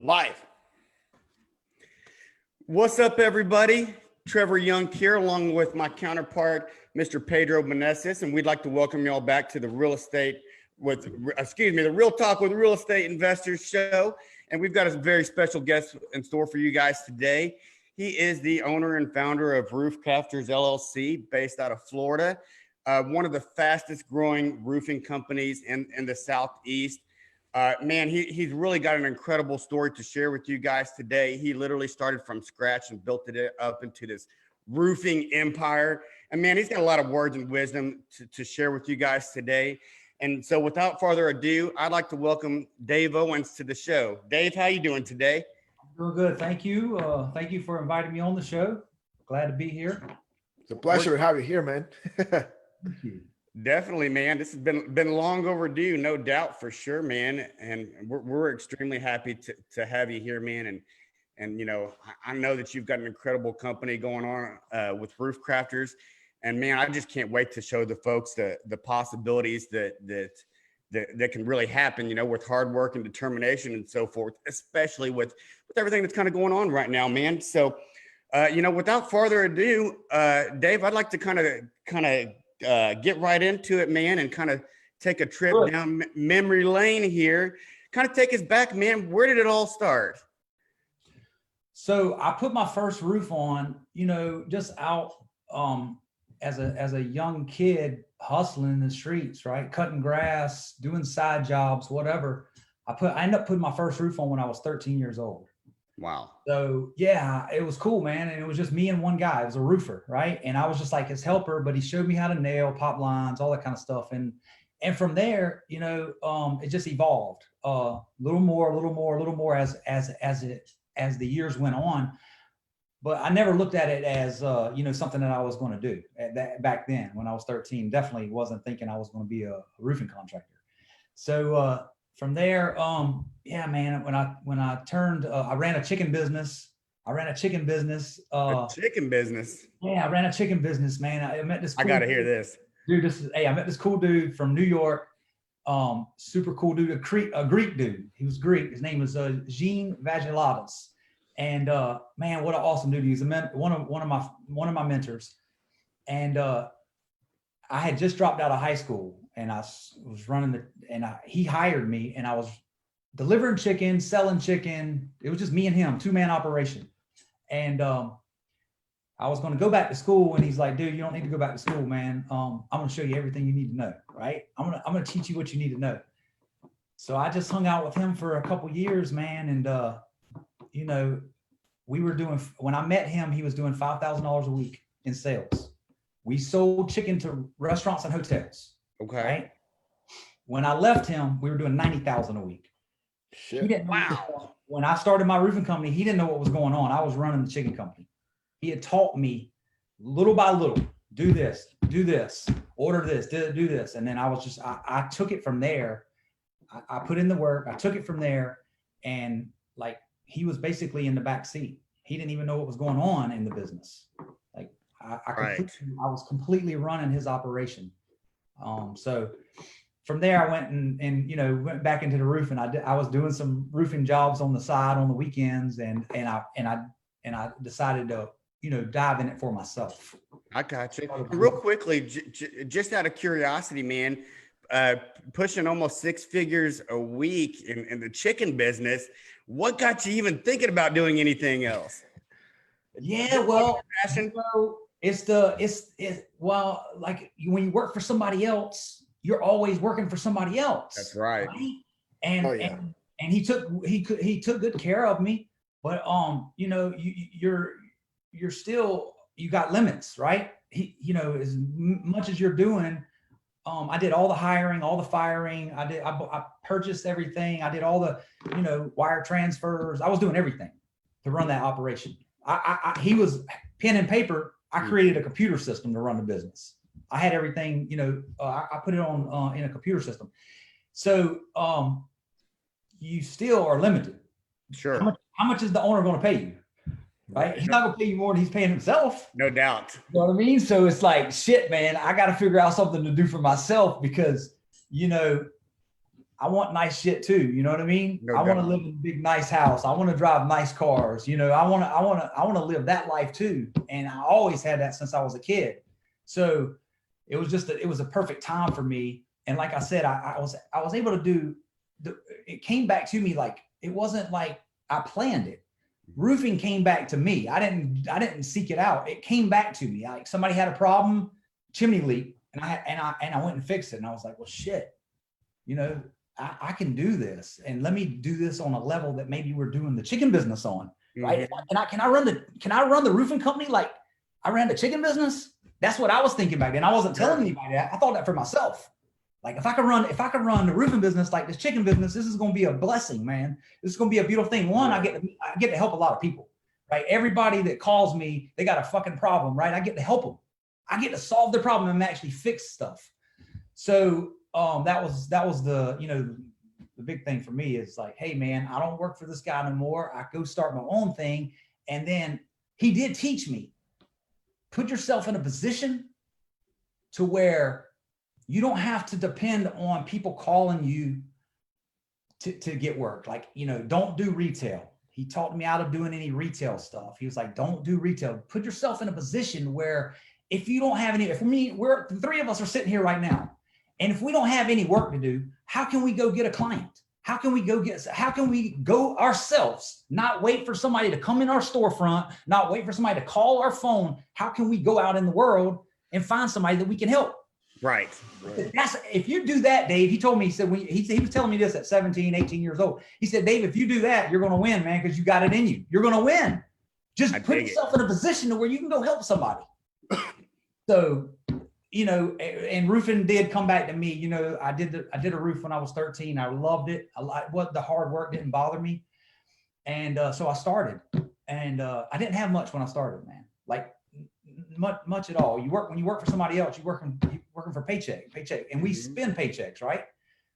Live. What's up, everybody? 𝗥𝗶𝗹 along with my counterpart, Mr. Pedro Meneses, and we'd like to welcome you all back to the Real Talk with Real Estate Investors show. And we've got a very special guest in store for you guys today. He is the owner and founder of RoofCrafters LLC, based out of Florida, one of the fastest growing roofing companies in the Southeast. Man, he's really got an incredible story to share with you guys today. He literally started from scratch and built it up into this roofing empire. And man, he's got a lot of words and wisdom to share with you guys today. And so without further ado, I'd like to welcome Dave Owens to the show. Dave, how you doing today? I'm doing good. Thank you. Thank you for inviting me on the show. Glad to be here. It's a pleasure to have you here, man. Thank you. Definitely, man. This has been long overdue, no doubt, for sure, man. And we're extremely happy to have you here, man. And you know, I know that you've got an incredible company going on with RoofCrafters, and man, I just can't wait to show the folks the possibilities that can really happen, you know, with hard work and determination and so forth, especially with everything that's kind of going on right now, man. So, you know, without further ado, Dave, I'd like to kind of get right into it, man, and kind of take a trip down memory lane here. Kind of take us back, man. Where did it all start? So I put my first roof on, you know, just out as a young kid, hustling in the streets, right? Cutting grass, doing side jobs, whatever. I ended up putting my first roof on when I was 13 years old. Wow. So yeah, it was cool, man. And it was just me and one guy. It was a roofer, right? And I was just like his helper, but he showed me how to nail, pop lines, all that kind of stuff. And from there, you know, it just evolved a little more as the years went on. But I never looked at it as you know, something that I was going to do back then when I was 13. Definitely wasn't thinking I was going to be a roofing contractor. So from there, yeah, man, when I turned, I ran a chicken business. A chicken business. Yeah, I ran a chicken business, man. I met this. I got to hear this. Dude, I met this cool dude from New York. Super cool dude, a Greek dude. He was Greek. His name was 𝗥𝗲𝗹. And man, what an awesome dude. He's one of my mentors. And I had just dropped out of high school, and I was running he hired me, and I was delivering chicken, selling chicken. It was just me and him, 2-man operation. And I was going to go back to school, and he's like, dude, you don't need to go back to school, man. I'm going to show you everything you need to know, right? I'm going to teach you what you need to know. So I just hung out with him for a couple years, man. And you know, when I met him, he was doing $5,000 a week in sales. We sold chicken to restaurants and hotels. Okay. Right? When I left him, we were doing $90,000 a week. Shit. Wow. When I started my roofing company, he didn't know what was going on. I was running the chicken company. He had taught me little by little, do this, order this, do this. And then I took it from there. I put in the work. I took it from there, and like, he was basically in the back seat. He didn't even know what was going on in the business. Like I was completely running his operation. So from there, I went and you know, went back into the roof, and I was doing some roofing jobs on the side on the weekends, and I decided to, you know, dive in it for myself. I got you. Real quickly, just out of curiosity, man, pushing almost 6 figures a week in the chicken business. What got you even thinking about doing anything else? Yeah, well, well, like when you work for somebody else, you're always working for somebody else. That's right. And and he took good care of me, but you know, you're still, you got limits, right? You know, as much as you're doing, I did all the hiring, all the firing. I purchased everything. I did all the, you know, wire transfers. I was doing everything to run that operation. He was pen and paper. I created a computer system to run the business. I had everything, you know, I put it on in a computer system. So you still are limited. Sure. How much is the owner going to pay you? Right? He's not going to pay you more than he's paying himself. No doubt. You know what I mean? So it's like, shit, man, I got to figure out something to do for myself, because, you know, I want nice shit too. You know what I mean? No I want to doubt. live in a big, nice house. I want to drive nice cars. You know, I want to live that life too. And I always had that since I was a kid. So it was just, it was a perfect time for me. And like I said, I was able to do, it came back to me. Like, it wasn't like I planned it. Roofing came back to me. I didn't seek it out. It came back to me. Like, somebody had a problem, chimney leak, and I went and fixed it. And I was like, well, shit, you know, I can do this, and let me do this on a level that maybe we're doing the chicken business on, right? Can I run the roofing company like I ran the chicken business? That's what I was thinking back then. I wasn't telling anybody that. I thought that for myself. Like, if I could run the roofing business like this chicken business, this is going to be a blessing, man. This is going to be a beautiful thing. One, I get to help a lot of people, right? Everybody that calls me, they got a fucking problem, right? I get to help them. I get to solve their problem and actually fix stuff. So that was the, you know, the big thing for me is like, hey man, I don't work for this guy no more. I go start my own thing. And then he did teach me, put yourself in a position to where you don't have to depend on people calling you to get work. Like, you know, don't do retail. He taught me out of doing any retail stuff. He was like, don't do retail. Put yourself in a position where if you don't have any, the three of us are sitting here right now. And if we don't have any work to do, how can we go get a client? How can we go ourselves, not wait for somebody to come in our storefront, not wait for somebody to call our phone? How can we go out in the world and find somebody that we can help? Right. If you do that, Dave, he told me, he said, he was telling me this at 17, 18 years old. He said, Dave, if you do that, you're going to win, man, because you got it in you. You're going to win. Just put yourself in a position to where you can go help somebody. So, you know, and roofing did come back to me. You know, I did a roof when I was 13. I loved it. The hard work didn't bother me. And so I started, and I didn't have much when I started, man. Like, much at all. When you work for somebody else, you're working for paycheck, and we spend paychecks, right?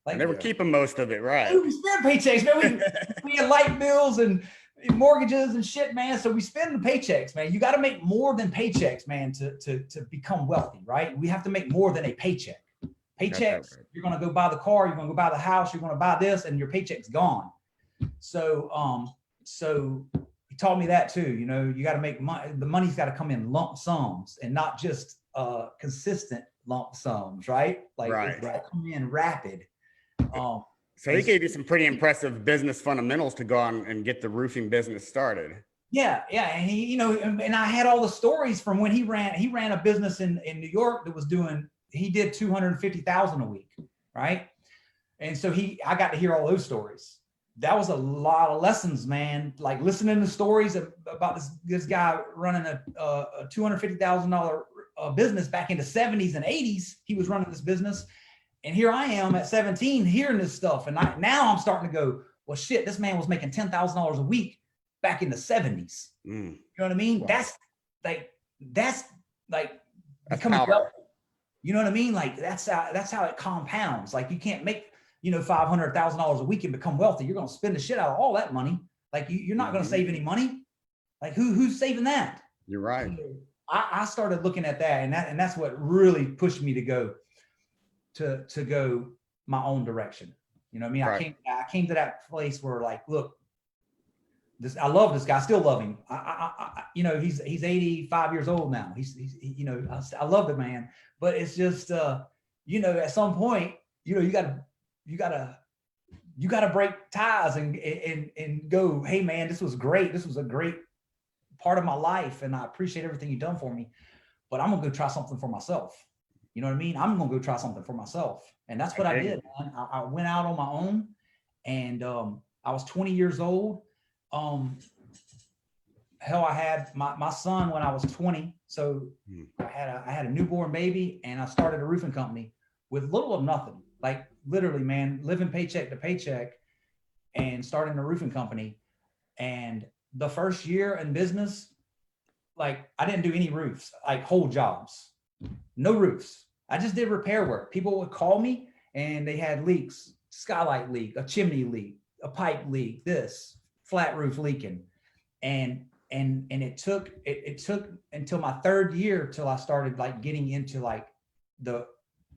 Like, they were keeping most of it, right? We spend paychecks, man. We had light bills and mortgages and shit, man. So we spend the paychecks, man. You got to make more than paychecks, man, to become wealthy, right? We have to make more than a paycheck. Paychecks, right. You're going to go buy the car, you're going to go buy the house, you're going to buy this, and your paycheck's gone. So, so he taught me that too. You know, you got to make money. The money's got to come in lump sums and not just consistent lump sums, right? Like, it's got to come in rapid. So he gave you some pretty impressive business fundamentals to go on and get the roofing business started. Yeah. And he, you know, and I had all the stories from when he ran a business in New York that was he did 250,000 a week. Right. And so I got to hear all those stories. That was a lot of lessons, man. Like, listening to stories about this guy running a $250,000 business back in the 70s and 80s. He was running this business. And here I am at 17 hearing this stuff. And now I'm starting to go, well, shit, this man was making $10,000 a week back in the 70s. You know what I mean? Wow. That's becoming wealthy. You know what I mean? Like, that's how it compounds. Like, you can't make, you know, $500,000 a week and become wealthy. You're going to spend the shit out of all that money. Like, you're not going to save any money. Like, who's saving that? You're right. I started looking at that, and that's what really pushed me to go my own direction. You know what I mean? Right. I came to that place where, like, look, I love this guy. I still love him. You know, he's 85 years old now. He's you know, I love the man, but it's just, you know, at some point, you know, you gotta break ties and go, hey man, this was great. This was a great part of my life, and I appreciate everything you've done for me, but I'm gonna go try something for myself. You know what I mean? I'm gonna go try something for myself. And that's what I did, man. I went out on my own, and I was 20 years old. Hell, I had my son when I was 20. So I had a newborn baby, and I started a roofing company with little of nothing. Like, literally, man, living paycheck to paycheck and starting a roofing company. And the first year in business, like, I didn't do any roofs, like whole jobs, no roofs. I just did repair work. People would call me and they had leaks, skylight leak, a chimney leak, a pipe leak, this flat roof leaking. And it took until my third year till I started, like, getting into, like,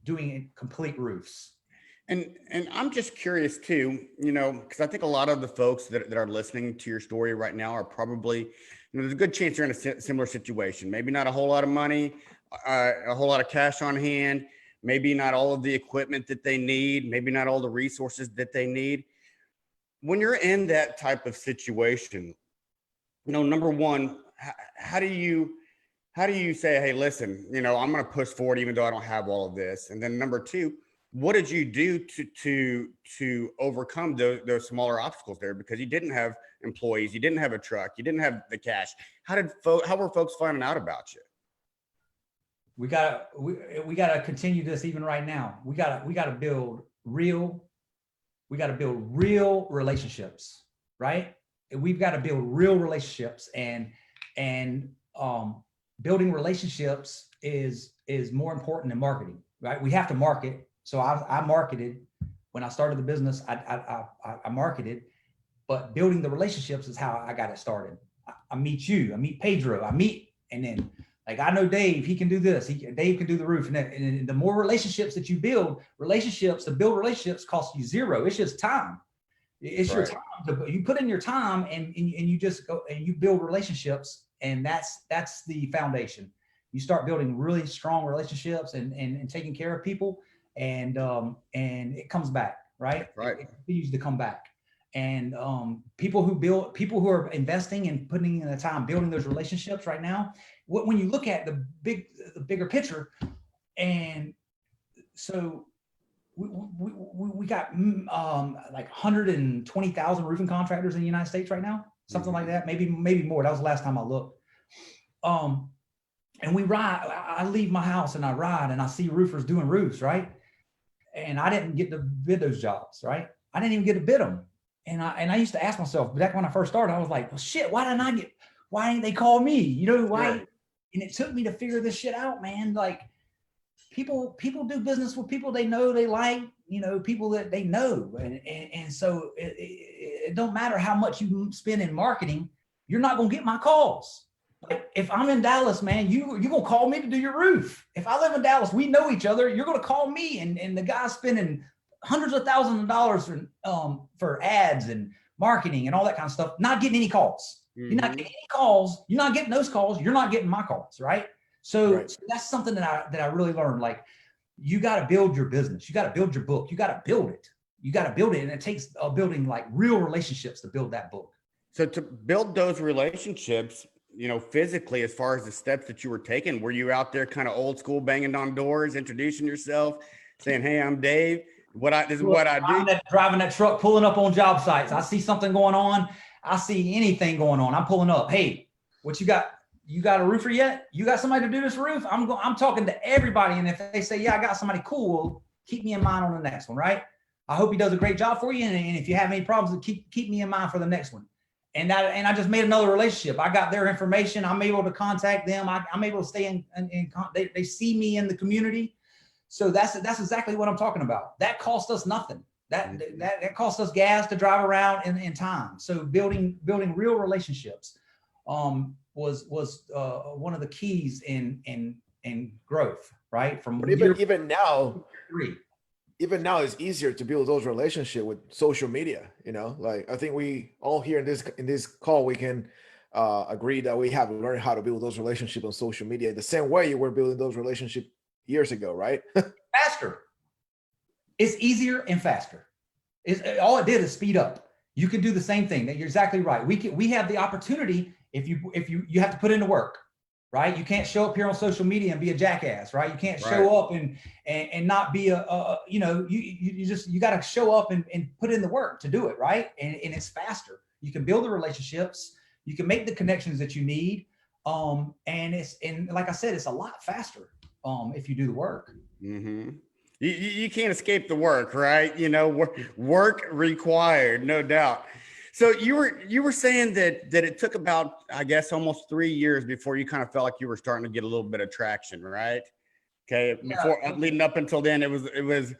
doing complete roofs. And I'm just curious too, you know, because I think a lot of the folks that are listening to your story right now are probably, you know, there's a good chance you're in a similar situation. Maybe not a whole lot of money, a whole lot of cash on hand, maybe not all of the equipment that they need, maybe not all the resources that they need. When you're in that type of situation, you know, number one, how do you say, hey, listen, you know, I'm going to push forward even though I don't have all of this? And then number two, what did you do to overcome those smaller obstacles there? Because you didn't have employees, you didn't have a truck, you didn't have the cash. How were folks finding out about you? We gotta continue this even right now. We gotta build real relationships, right? We've got to build real relationships, and building relationships is more important than marketing, right? We have to market. So I marketed when I started the business. I marketed, but building the relationships is how I got it started. I meet you, I meet Pedro, and then like I know Dave, he can do this. Dave can do the roof, and the more relationships that you build, to build relationships costs you zero. It's just time. It's your time. You put in your time, and you just go and you build relationships, and that's the foundation. You start building really strong relationships and taking care of people, and it comes back, right? Right. It continues to come back. And people who are investing and putting in the time building those relationships right now, when you look at the bigger picture, and so we got like 120,000 roofing contractors in the United States right now, something like that, maybe more. That was the last time I looked. And we ride. I leave my house and I ride and I see roofers doing roofs, right? And I didn't get to bid those jobs, right? I didn't even get to bid them. And I used to ask myself, back when I first started, I was like, well, shit, why didn't they call me? You know, why? Right. And it took me to figure this shit out, man. Like people do business with people they know, they like, you know, people that they know. And so it don't matter how much you spend in marketing, you're not going to get my calls. Like if I'm in Dallas, man, you're going to call me to do your roof. If I live in Dallas, we know each other. You're going to call me, and the guy's spending hundreds of thousands of dollars for ads and marketing and all that kind of stuff, not getting any calls. Mm-hmm. You're not getting any calls. You're not getting those calls. You're not getting my calls, right? So that's something that I really learned. Like you got to build your business. You got to build your book. You got to build it. And it takes building like real relationships to build that book. So to build those relationships, you know, physically, as far as the steps that you were taking, were you out there kind of old school, banging on doors, introducing yourself, saying, hey, I'm Dave. This is what I do. Driving that truck, pulling up on job sites. I see something going on. I see anything going on. I'm pulling up. Hey, what you got? You got a roofer yet? You got somebody to do this roof? I'm talking to everybody. And if they say, yeah, I got somebody cool, well, keep me in mind on the next one, right? I hope he does a great job for you. And if you have any problems, keep me in mind for the next one. And I just made another relationship. I got their information. I'm able to contact them. I'm able to stay in they see me in the community. So that's exactly what I'm talking about. That cost us nothing. That cost us gas to drive around in time. So building real relationships was one of the keys in growth, right? But even now it's easier to build those relationships with social media. You know, like I think we all here in this call we can agree that we have learned how to build those relationships on social media the same way you were building those relationships years ago, right? Faster. It's easier and faster. All it did is speed up. You can do the same thing. You're exactly right. We have the opportunity if you have to put into work, right? You can't show up here on social media and be a jackass, right? You can't show up and not be you got to show up and put in the work to do it, right? And it's faster. You can build the relationships. You can make the connections that you need. And like I said, it's a lot faster if you do the work. Mm-hmm. You can't escape the work, right? You know, work required, no doubt. So you were saying that it took about, I guess, almost 3 years before you kind of felt like you were starting to get a little bit of traction, right? Okay, before leading up until then, it was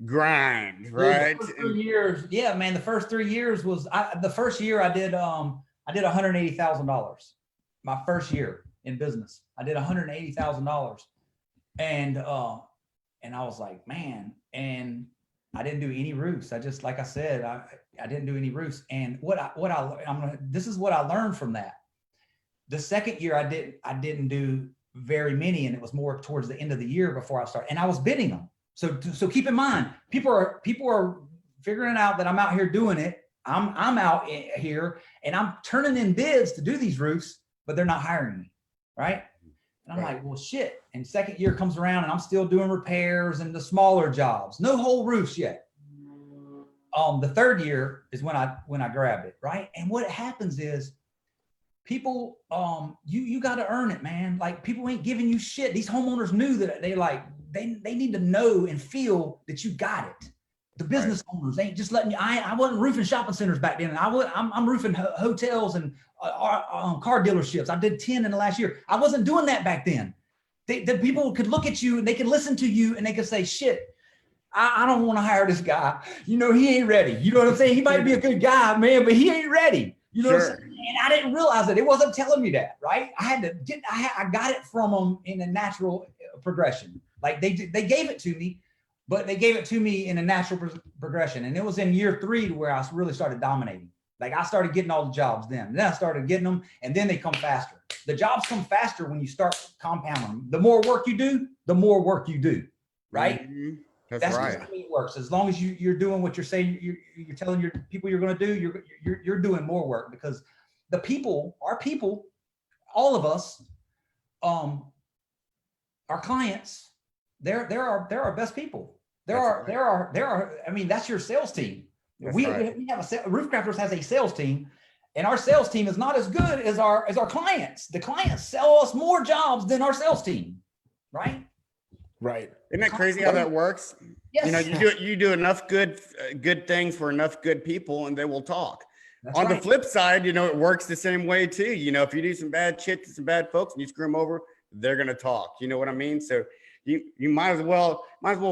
grind, right? The first 3 years, yeah, man. The first 3 years was the first year I did $180,000. My first year in business, I did $180,000, and I was like, man, and I didn't do any roofs. I just, like I said, I didn't do any roofs. And this is what I learned from that. The second year I didn't do very many, and it was more towards the end of the year before I started, and I was bidding them. So keep in mind, people are figuring out that I'm out here doing it. I'm out here and I'm turning in bids to do these roofs, but they're not hiring me, right? And I'm like, well, shit. And second year comes around and I'm still doing repairs and the smaller jobs, no whole roofs yet. The third year is when I grabbed it, right? And what happens is people, you got to earn it, man. Like, people ain't giving you shit. These homeowners knew that they need to know and feel that you got it. The business owners ain't just letting you. I wasn't roofing shopping centers back then. I'm roofing hotels and car dealerships. I did 10 in the last year. I wasn't doing that back then. The people could look at you and they could listen to you and they could say, shit, I don't want to hire this guy. You know, he ain't ready. You know what I'm saying? He might be a good guy, man, but he ain't ready. You know what I'm saying? And I didn't realize it. It wasn't telling me that, right? I got it from them in a natural progression. Like they gave it to me, but they gave it to me in a natural progression. And it was in year 3 to where I really started dominating. Like, I started getting all the jobs then. Then I started getting them, and then they come faster. The jobs come faster when you start compounding them. The more work you do, the more work you do, right? Mm-hmm. That's right. How it works. As long as you're doing what you're saying, you're telling your people you're going to do, you're doing more work, because the people, our people, all of us, our clients, they're our best people. There are. I mean, that's your sales team. We have RoofCrafters has a sales team, and our sales team is not as good as our clients. The clients sell us more jobs than our sales team, right? Right. Isn't that crazy how that works? Yes. You know, you do enough good things for enough good people, and they will talk. That's On right. the flip side, you know, it works the same way too. You know, if you do some bad shit to some bad folks and you screw them over, they're gonna talk. You know what I mean? So you might as well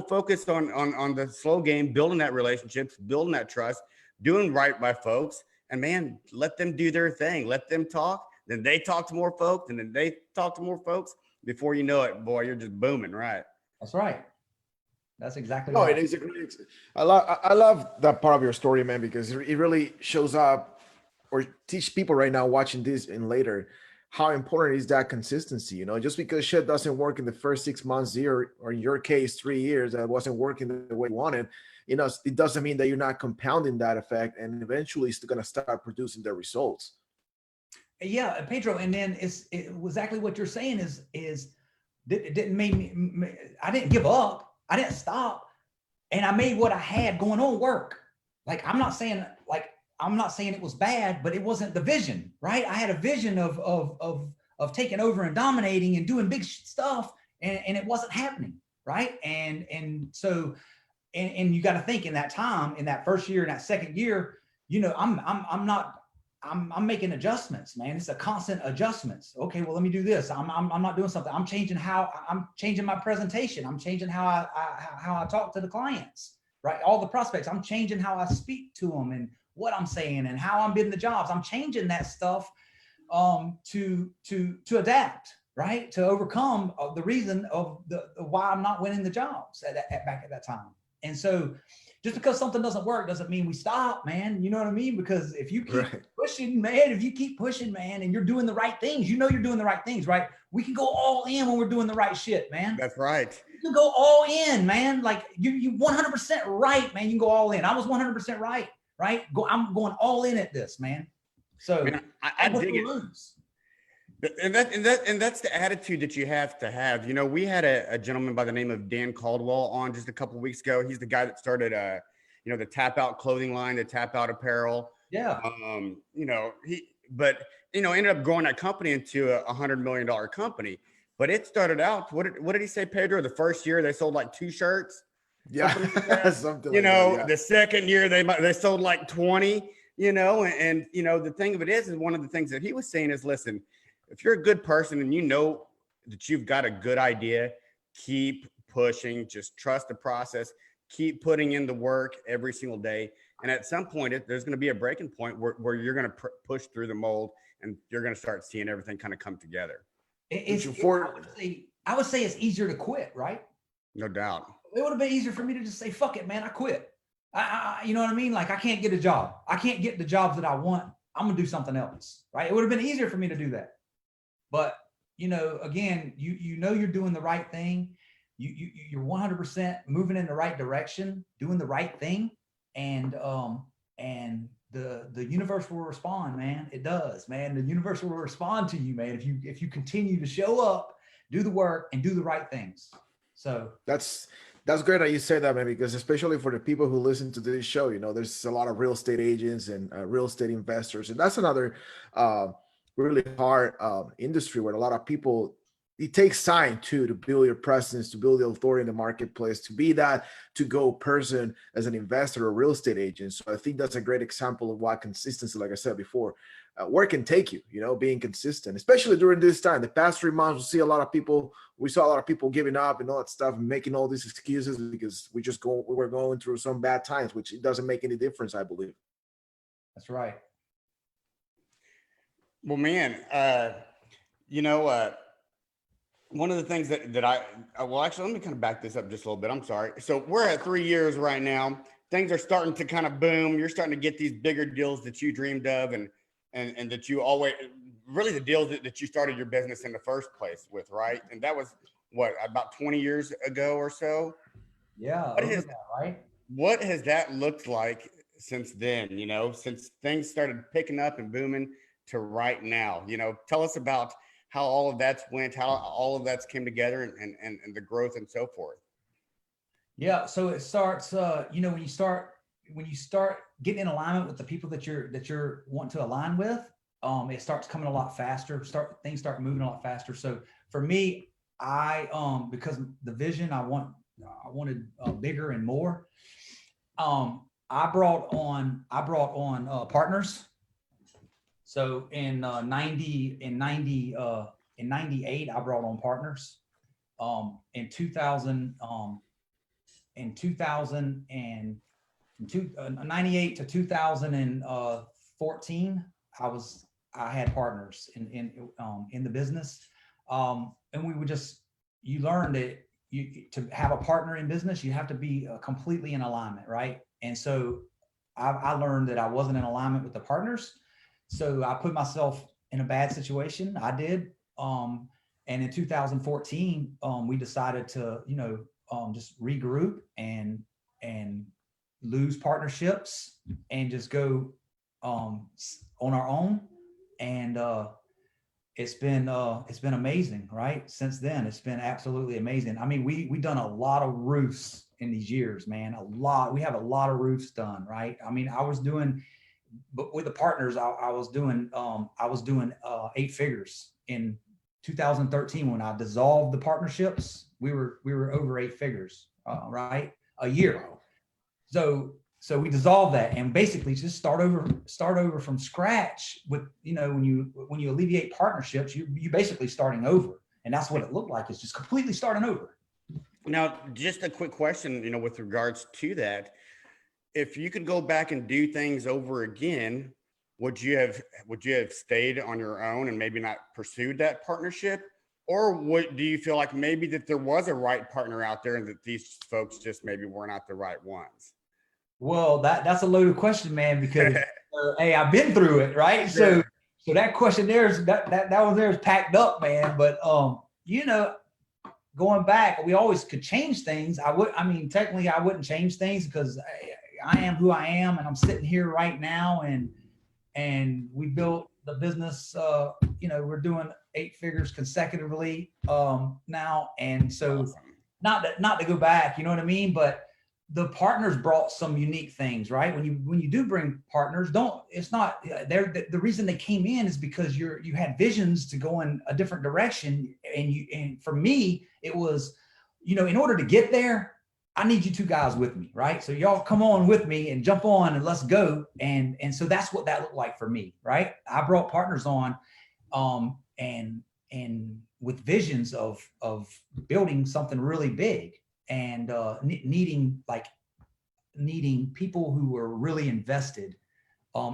focus on the slow game, building that relationships, building that trust, doing right by folks, and man, let them do their thing. Let them talk. Then they talk to more folks, and then they talk to more folks. Before you know it, boy, you're just booming, right? That's right. That's exactly right. right. It is a great. I love that part of your story, man, because it really shows up or teach people right now watching this and later how important is that consistency. You know, just because shit doesn't work in the first 6 months, year, or in your case 3 years, that wasn't working the way you wanted, you know, it doesn't mean that you're not compounding that effect, and eventually it's going to start producing the results. Yeah, Pedro, and then it exactly what you're saying is it didn't make me. I didn't give up. I didn't stop, and I made what I had going on work. Like, I'm not saying it was bad, but it wasn't the vision, right? I had a vision of taking over and dominating and doing big stuff, and it wasn't happening, right? And so you got to think, in that time, in that first year, in that second year, you know, I'm making adjustments, man. It's a constant adjustments. Okay, well, let me do this. I'm not doing something. I'm changing my presentation. I'm changing how I talk to the clients, right? All the prospects. I'm changing how I speak to them and what I'm saying and how I'm bidding the jobs. I'm changing that stuff to adapt, right? To overcome the reason of the why I'm not winning the jobs back at that time. And so, just because something doesn't work doesn't mean we stop, man. You know what I mean? Because if you keep pushing, man, and you're doing the right things, you know you're doing the right things, right? We can go all in when we're doing the right shit, man. That's right. You can go all in, man. Like, you 100% right, man. You can go all in. I was 100% right? I'm going all in at this, man. So I dig it. Lose. And that's the attitude that you have to have. You know, we had a gentleman by the name of Dan Caldwell on just a couple of weeks ago. He's the guy that started you know, the Tap Out clothing line, the Tap Out apparel. Yeah. You know, ended up growing that company into a $100 million company. But it started out, what did he say, Pedro? The first year they sold like 2 shirts. Yeah. Something you know, the second year they sold like 20, you know, and you know, the thing of it is one of the things that he was saying is, listen, if you're a good person and you know that you've got a good idea, keep pushing, just trust the process, keep putting in the work every single day. And at some point, there's going to be a breaking point where you're going to push through the mold and you're going to start seeing everything kind of come together. I would say it's easier to quit, right? No doubt. It would have been easier for me to just say, fuck it, man, I quit. You know what I mean? Like I can't get a job. I can't get the jobs that I want. I'm gonna do something else, right? It would have been easier for me to do that. But, you know, again, you know you're doing the right thing. You're 100% moving in the right direction, doing the right thing. And the universe will respond, man. It does, man. The universe will respond to you, man. If you continue to show up, do the work, and do the right things. So That's great that you say that, man, because especially for the people who listen to this show, you know, there's a lot of real estate agents and real estate investors, and that's another really hard industry where a lot of people, it takes time to build your presence, to build the authority in the marketplace, to be that to-go person as an investor or real estate agent. So I think that's a great example of why consistency, like I said before, where it can take you, you know, being consistent, especially during this time. The past 3 months, we saw a lot of people giving up and all that stuff and making all these excuses because we were going through some bad times, which it doesn't make any difference, I believe. that's right. Well, man, you know, one of the things that well, actually, let me kind of back this up just a little bit. I'm sorry. So we're at 3 years right now. Things are starting to kind of boom. You're starting to get these bigger deals that you dreamed of and that you always, really the deals that you started your business in the first place with, right? And that was what, about 20 years ago or so? Yeah. What has that looked like since then, you know, since things started picking up and booming to right now? You know, tell us about how all of that's went, how all of that's came together and the growth and so forth. Yeah. So it starts, you know, when you start getting in alignment with the people that you're wanting to align with, it starts coming a lot faster, things start moving a lot faster. So for me, because the vision I wanted bigger and more, I brought on partners. So in 98, I brought on partners. In 98 to 2014, I had partners in the business. And we would you learn that to have a partner in business, you have to be completely in alignment, right? And so I learned that I wasn't in alignment with the partners. So I put myself in a bad situation. I did. And in 2014, we decided to, you know, just regroup and lose partnerships and just go on our own. And it's been amazing, right? Since then, it's been absolutely amazing. I mean, we done a lot of roofs in these years, man. We have a lot of roofs done, right? I mean, but with the partners, I was doing 8 figures in 2013 when I dissolved the partnerships. We were over 8 figures, right, a year. So we dissolved that and basically just start over from scratch with, you know, when you alleviate partnerships, you basically starting over, and that's what it looked like. It's just completely starting over. Now, just a quick question, you know, with regards to that. If you could go back and do things over again, would you have stayed on your own and maybe not pursued that partnership? Or do you feel like maybe that there was a right partner out there and that these folks just maybe were not the right ones? Well, that's a loaded question, man, because hey, I've been through it, right? Sure. So that question that one there is packed up, man. But you know, going back, we always could change things. Technically I wouldn't change things because I am who I am, and I'm sitting here right now, and we built the business. You know, we're doing 8 figures consecutively now, and so not to go back, you know what I mean? But the partners brought some unique things, right? When you do bring partners, the reason they came in is because you had visions to go in a different direction, and for me it was, you know, in order to get there, I need you 2 guys with me, right? So y'all come on with me and jump on and let's go. And so that's what that looked like for me, right? I brought partners on, and with visions of building something really big, and needing people who were really invested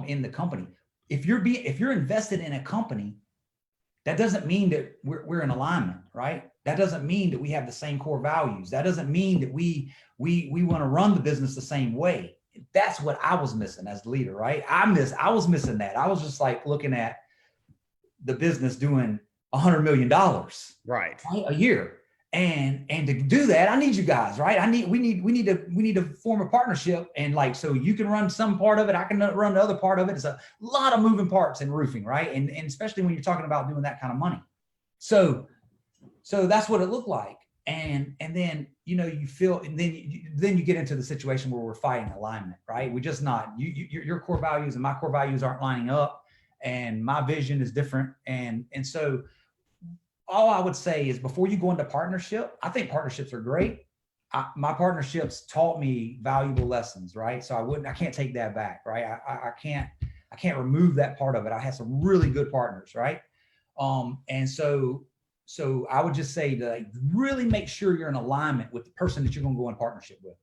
in the company. If you're invested in a company, that doesn't mean that we're in alignment, right? That doesn't mean that we have the same core values. That doesn't mean that we want to run the business the same way. that's what I was missing as the leader, right? I was missing that. I was just like looking at the business doing $100 million right a year. And to do that, I need you guys, right? We need to form a partnership, and like, so you can run some part of it, I can run the other part of it. It's a lot of moving parts in roofing, right? And especially when you're talking about doing that kind of money. So that's what it looked like. And then, you know, you feel, and then you get into the situation where we're fighting alignment, right? We're just not, your core values and my core values aren't lining up, and my vision is different. And so all I would say is, before you go into partnership, I think partnerships are great. My partnerships taught me valuable lessons, right? So I can't take that back, right? I can't remove that part of it. I had some really good partners, right? And so I would just say to, like, really make sure you're in alignment with the person that you're going to go in partnership with,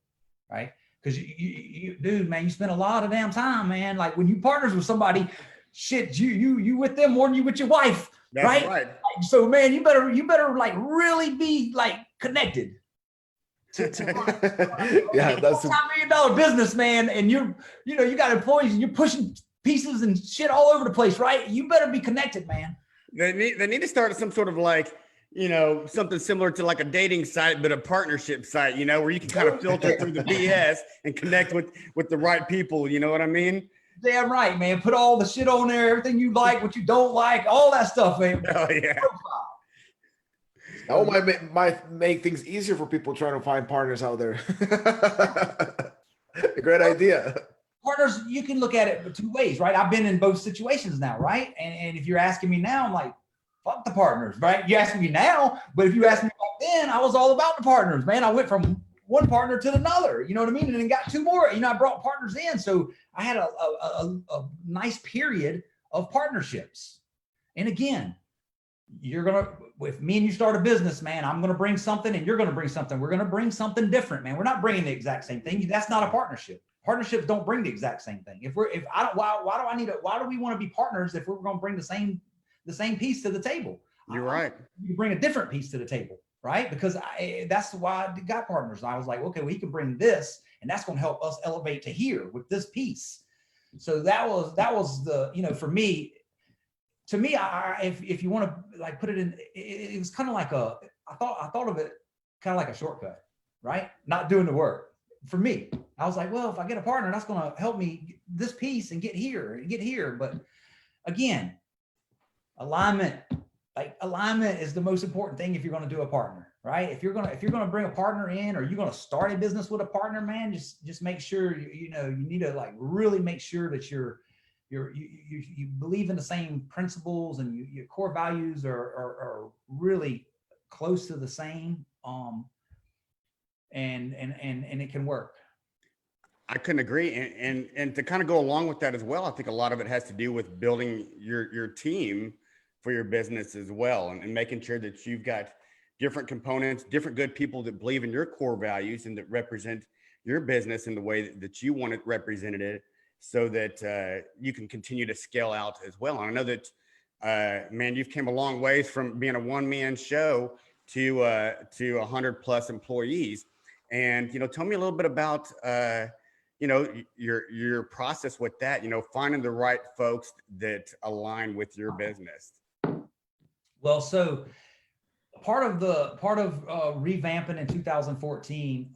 right? Because dude, man, you spend a lot of damn time, man. Like, when you partners with somebody, shit, you with them more than you with your wife. That's right. So, man, you better like really be like connected to yeah, that's a $1 million business, man. And you got employees and you're pushing pieces and shit all over the place, right? You better be connected, man. They need to start some sort of, like, you know, something similar to like a dating site, but a partnership site, you know, where you can kind of filter through the BS and connect with the right people. You know what I mean? Damn right, man. Put all the shit on there, everything you like, what you don't like, all that stuff, man. Oh yeah. That might make things easier for people trying to find partners out there. A great idea. Partners, you can look at it two ways, right? I've been in both situations now, right? And if you're asking me now, I'm like, fuck the partners, right? You asking me now, but if you asked me back then, I was all about the partners, man. I went from one partner to another, you know what I mean? And then got two more, you know, I brought partners in. So I had a nice period of partnerships. And again, if me and you start a business, man, I'm going to bring something and you're going to bring something. We're going to bring something different, man. We're not bringing the exact same thing. That's not a partnership. Partnerships don't bring the exact same thing. Why do we want to be partners if we're going to bring the same piece to the table? You're right. You bring a different piece to the table. Right? Because that's why I got partners. And I was like, okay, well, he can bring this, and that's going to help us elevate to here with this piece. So that was the, you know, for me, to me, if you want to like put it in, it was kind of like I thought of it kind of like a shortcut, right? Not doing the work. For me, I was like, well, if I get a partner, that's going to help me this piece and get here. But again, alignment. Like, alignment is the most important thing if you're going to do a partner, right? If you're going to bring a partner in, or you're going to start a business with a partner, man, just make sure you need to like really make sure that you believe in the same principles, and your core values are really close to the same, and it can work. I couldn't agree. And to kind of go along with that as well, I think a lot of it has to do with building your team for your business as well, and making sure that you've got different components, different good people that believe in your core values and that represent your business in the way that you want it represented, so that you can continue to scale out as well. And I know that, man, you've came a long ways from being a one-man show to 100+ employees. And, you know, tell me a little bit about, you know, your process with that, you know, finding the right folks that align with your business. Well, so part of revamping in 2014,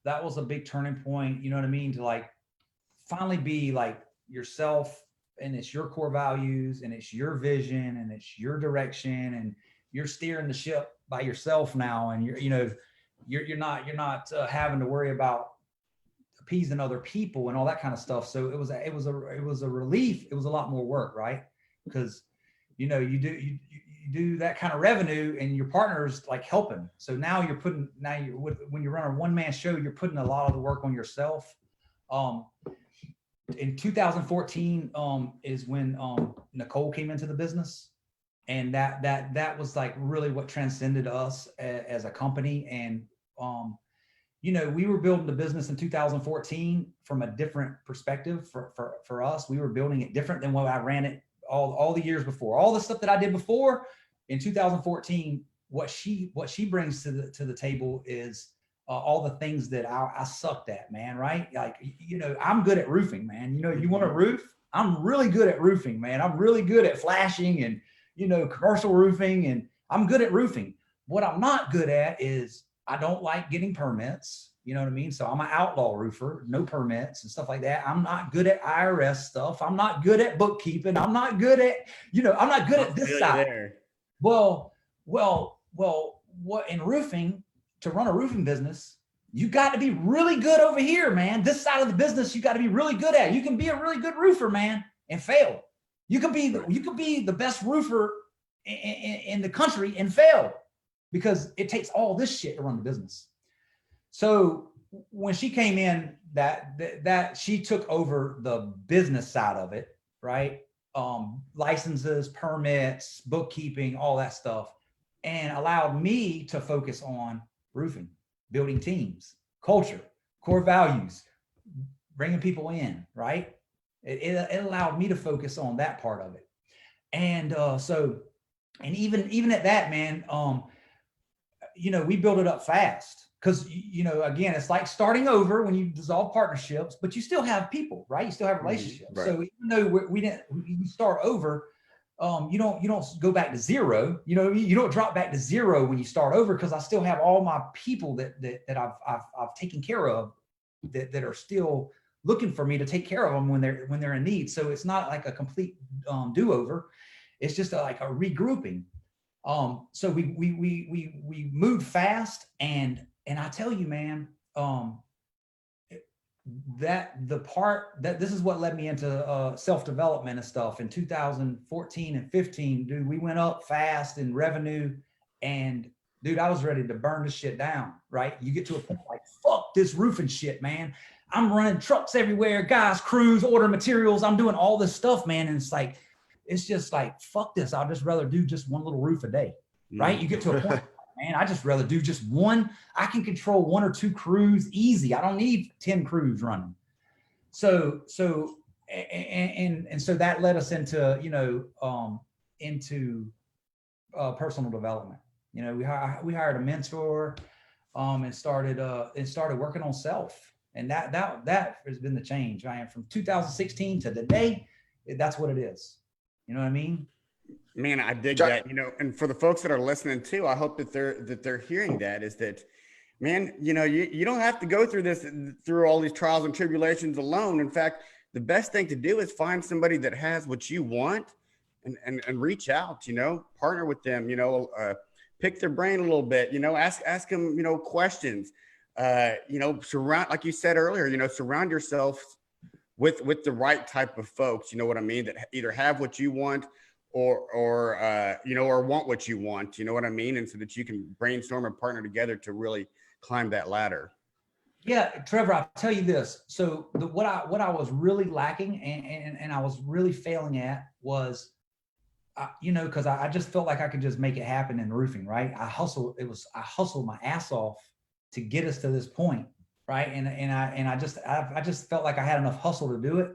that was a big turning point, you know what I mean? To like finally be like yourself, and it's your core values, and it's your vision, and it's your direction, and you're steering the ship by yourself now. And you're not having to worry about appeasing other people and all that kind of stuff. So it was a relief. It was a lot more work, right? Because, you know, you do that kind of revenue, and your partner's like helping. So now when you run a one-man show, you're putting a lot of the work on yourself. In 2014 is when Nicole came into the business, and that was like really what transcended us as a company. And you know, we were building the business in 2014 from a different perspective. For us, we were building it different than what I ran it all the years before. All the stuff that I did before, in 2014, what she brings to the table is all the things that I sucked at, man, right? Like, you know, I'm good at roofing, man. You know, you want a roof? I'm really good at roofing, man. I'm really good at flashing and, you know, commercial roofing, and I'm good at roofing. What I'm not good at is I don't like getting permits. You know what I mean? So I'm an outlaw roofer, no permits and stuff like that. I'm not good at IRS stuff. I'm not good at bookkeeping. I'm not good at, you know, I'm not good at this side. Well, what in roofing, to run a roofing business, you got to be really good over here, man. This side of the business, you got to be really good at. You can be a really good roofer, man, and fail. You could be the best roofer in the country and fail, because it takes all this shit to run the business. So when she came in, that she took over the business side of it, right? Licenses, permits, bookkeeping, all that stuff, and allowed me to focus on roofing, building teams, culture, core values, bringing people in, right? It allowed me to focus on that part of it. And even at that, man, you know, we built it up fast. Because, you know, again, it's like starting over when you dissolve partnerships, but you still have people, right? You still have relationships. Right. So even though we start over, you don't go back to zero. You know, you don't drop back to zero when you start over, because I still have all my people that I've taken care of that are still looking for me to take care of them when they're in need. So it's not like a complete do-over. It's just like a regrouping. So we moved fast, and I tell you, man, that this is what led me into self-development and stuff in 2014 and 15, dude. We went up fast in revenue, and dude, I was ready to burn this shit down, right? You get to a point like, fuck this roofing shit, man. I'm running trucks everywhere, guys, crews, order materials. I'm doing all this stuff, man. And it's just like, fuck this. I'd just rather do just one little roof a day, right? You get to a point, man, I just rather do just one. I can control 1 or 2 crews easy. I don't need 10 crews running. So that led us into, you know, personal development. You know, we hired a mentor, and started working on self. And that has been the change. I am from 2016 to today. That's what it is. You know what I mean? Man, I dig that, you know, and for the folks that are listening too, I hope that they're hearing that, is that, man, you know, you don't have to go through all these trials and tribulations alone. In fact, the best thing to do is find somebody that has what you want and reach out, you know, partner with them, you know, pick their brain a little bit, you know, ask them, you know, questions, you know, like you said earlier, you know, surround yourself with the right type of folks, you know what I mean, that either have what you want or you know, or want what you want, you know what I mean? And so that you can brainstorm and partner together to really climb that ladder. Yeah, Trevor, I'll tell you this. So what I was really lacking and I was really failing at was, you know, because I just felt like I could just make it happen in roofing, right? I hustled my ass off to get us to this point, right? And I just felt like I had enough hustle to do it.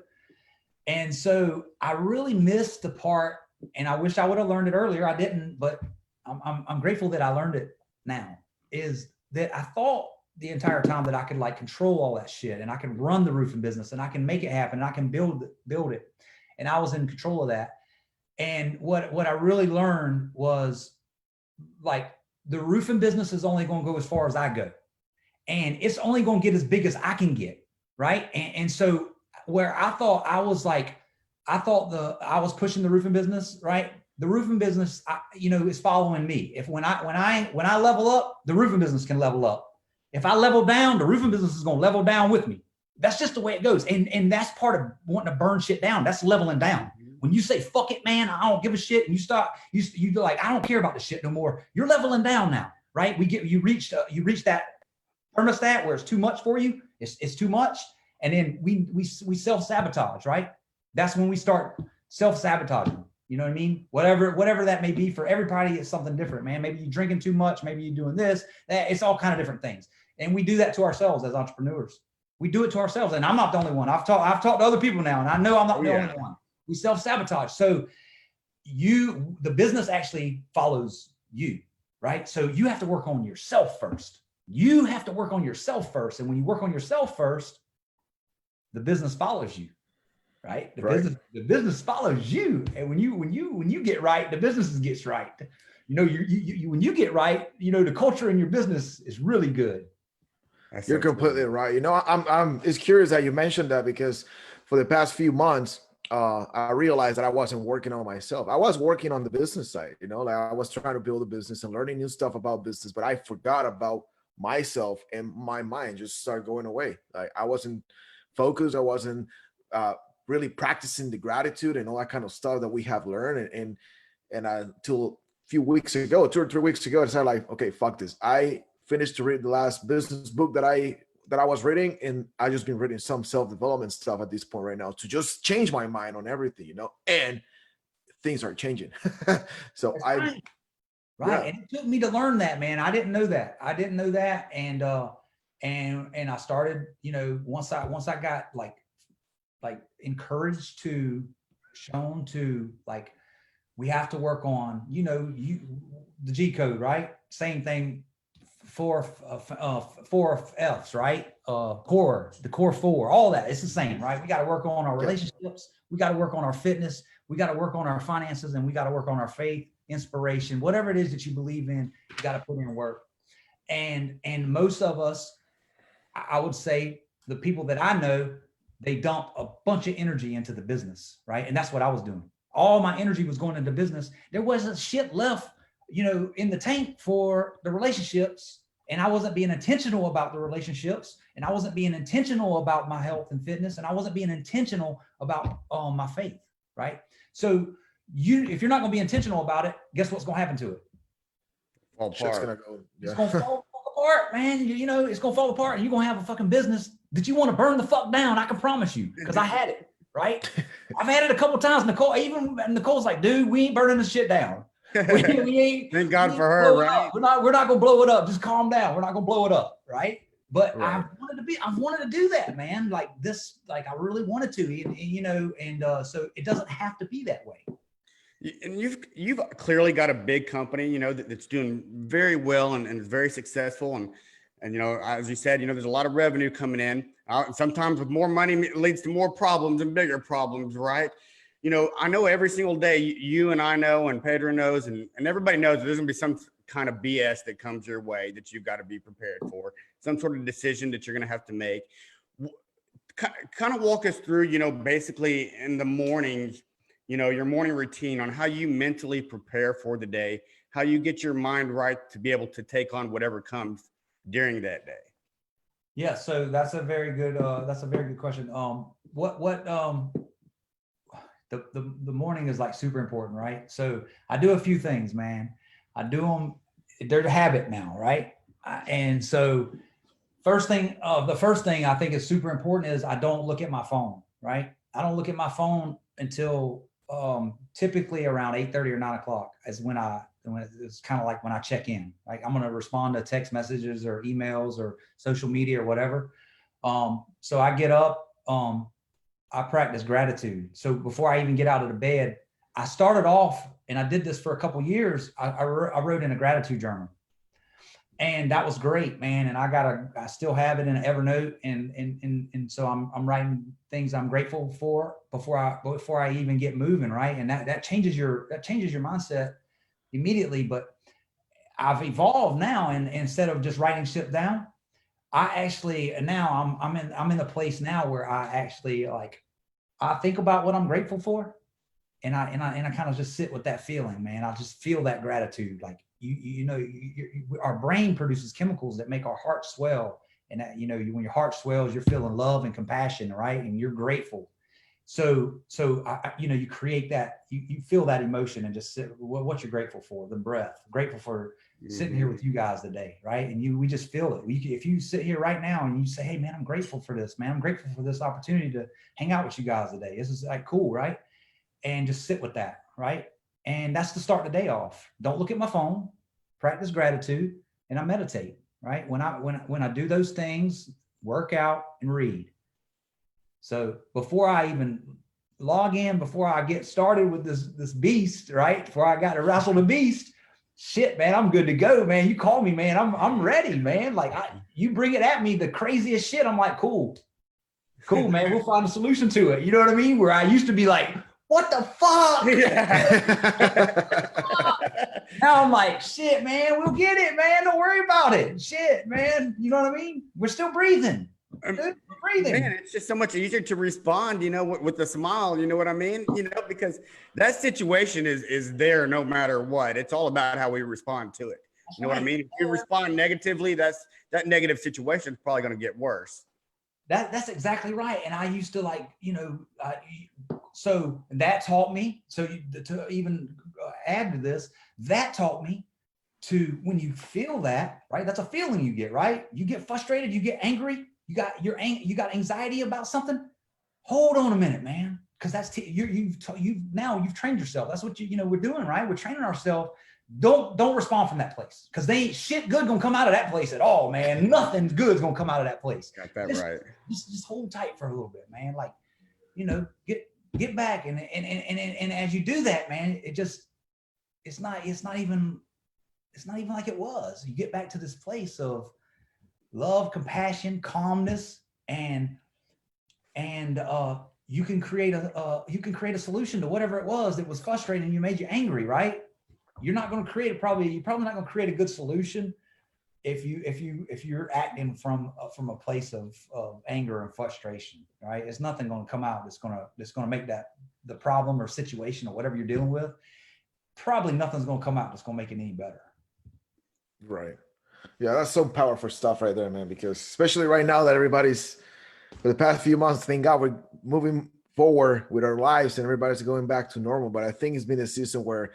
And so I really missed the part, and I wish I would have learned it earlier. I didn't, but I'm grateful that I learned it now, is that I thought the entire time that I could like control all that shit, and I can run the roofing business, and I can make it happen, and I can build it. And I was in control of that. And what I really learned was, like, the roofing business is only going to go as far as I go, and it's only going to get as big as I can get. Right. And so where I thought I was pushing the roofing business, right? The roofing business, you know, is following me. If when I level up, the roofing business can level up. If I level down, the roofing business is going to level down with me. That's just the way it goes. And that's part of wanting to burn shit down. That's leveling down. When you say, fuck it, man, I don't give a shit. And you're like, I don't care about the shit no more. You're leveling down now, right? You reach that thermostat where it's too much for you. It's too much. And then we self-sabotage, right? That's when we start self-sabotaging. You know what I mean? Whatever that may be, for everybody, it's something different, man. Maybe you're drinking too much. Maybe you're doing this, that. It's all kind of different things. And we do that to ourselves as entrepreneurs. We do it to ourselves. And I'm not the only one. I've talked to other people now, and I know I'm not the only one. We self-sabotage. So the business actually follows you, right? So you have to work on yourself first. You have to work on yourself first. And when you work on yourself first, the business follows you, right? The business follows you. And when you get right, the business gets right. You know, when you get right, you know, the culture in your business is really good. You're completely right. You know, I'm it's curious that you mentioned that, because for the past few months, I realized that I wasn't working on myself. I was working on the business side, you know, like I was trying to build a business and learning new stuff about business, but I forgot about myself, and my mind just started going away. Like I wasn't focused. I wasn't really practicing the gratitude and all that kind of stuff that we have learned. And until a few weeks ago, 2 or 3 weeks ago, I decided like, okay, fuck this. I finished to read the last business book that I was reading, and I just been reading some self-development stuff at this point right now to just change my mind on everything, you know, and things are changing. So Right. Yeah. And it took me to learn that, man. I didn't know that. And I started, you know, once I got like encouraged to, shown to, like, we have to work on, you know, the G code, right? Same thing. 4 F's, right? The core 4, all that. It's the same, right? We got to work on our relationships. We got to work on our fitness. We got to work on our finances, and we got to work on our faith, inspiration, whatever it is that you believe in. You got to put in work. And most of us, I would say, the people that I know, they dump a bunch of energy into the business, right? And that's what I was doing. All my energy was going into business. There wasn't shit left, you know, in the tank for the relationships. And I wasn't being intentional about the relationships, and I wasn't being intentional about my health and fitness, and I wasn't being intentional about my faith, right? So if you're not going to be intentional about it, guess what's going to happen to it? Fall apart. It's going to fall apart, man. You know, it's going to fall apart, and you're going to have a fucking business that you want to burn the fuck down. I can promise you, because I had it, right? I've had it a couple of times. Nicole's like, dude, we ain't burning this shit down. we ain't, Thank God for her, right? We're not gonna blow it up. Just calm down. We're not gonna blow it up, right? But right. I wanted to do that, man. Like this, like I really wanted to, and you know, and so it doesn't have to be that way. And you've clearly got a big company, you know, that's doing very well and is very successful, and you know, as you said, you know, there's a lot of revenue coming in. Sometimes with more money it leads to more problems and bigger problems, right? You know, I know every single day you and I know, and Pedro knows, and everybody knows there's gonna be some kind of BS that comes your way that you've got to be prepared for, some sort of decision that you're gonna have to make. Kind of walk us through, you know, basically in the mornings, you know, your morning routine on how you mentally prepare for the day, how you get your mind right to be able to take on whatever comes during that day. Yeah, so that's a very good question. The morning is like super important, right? So I do a few things, man. I do them, they're a habit now, right? And so the first thing I think is super important is I don't look at my phone, right? I don't look at my phone until typically around 8:30 or 9 o'clock is when it's kind of like when I check in. Like I'm going to respond to text messages or emails or social media or whatever. So I get up, I practice gratitude. So before I even get out of the bed, I started off, and I did this for a couple of years. I wrote in a gratitude journal, and that was great, man. And I still have it in an Evernote, and so I'm writing things I'm grateful for before I even get moving, right? And that changes your mindset immediately. But I've evolved now, and instead of just writing shit down, I actually now I'm in a place now where I actually I think about what I'm grateful for, and I kind of just sit with that feeling, man. I just feel that gratitude. Like you know, our brain produces chemicals that make our heart swell, and that, you know, when your heart swells, you're feeling love and compassion, right? And you're grateful. So you know, you create that, you feel that emotion and just sit. What you're grateful for, the breath. Grateful for sitting here with you guys today, right? And we just feel it. If you sit here right now and you say, hey man, I'm grateful for this, man. I'm grateful for this opportunity to hang out with you guys today. This is like cool, right? And just sit with that, right? And that's to start the day off. Don't look at my phone, practice gratitude, and I meditate, right? When I do those things, work out and read. So before I even log in, before I get started with this beast, right? Before I got to wrestle the beast, shit, man, I'm good to go, man. You call me, man. I'm ready, man. Like you bring it at me, the craziest shit. I'm like, cool, man. We'll find a solution to it. You know what I mean? Where I used to be like, what the fuck? Now I'm like, shit, man, we'll get it, man. Don't worry about it. Shit, man. You know what I mean? We're still breathing. We're breathing. Man, it's just so much easier to respond, you know, with a smile, you know what I mean? You know, because that situation is there no matter what. It's all about how we respond to it. You know what I mean? If you respond negatively, that negative situation is probably going to get worse. That's exactly right. And I used to like, you know, so that taught me. So to even add to this, that taught me to, when you feel that, right? That's a feeling you get, right? You get frustrated, you get angry, you got anxiety about something. Hold on a minute, man, because that's you've trained yourself. That's what we're doing, right? We're training ourselves. Don't respond from that place, because they ain't shit good gonna come out of that place at all, man. Nothing good's gonna come out of that place. Got that right. Just hold tight for a little bit, man. Like, you know, get back, and as you do that, man, it's not even like it was. You get back to this place of love, compassion, calmness, and you can create a solution to whatever it was that was frustrating you, made you angry, right? You're not going to create you're probably not going to create a good solution if you're acting from a place of anger and frustration, right? It's nothing going to come out that's going to make that the problem or situation or whatever you're dealing with. Probably nothing's going to come out that's going to make it any better. Right. Yeah, that's some powerful stuff right there, man, because especially right now that everybody's, for the past few months, thank God we're moving forward with our lives and everybody's going back to normal. But I think it's been a season where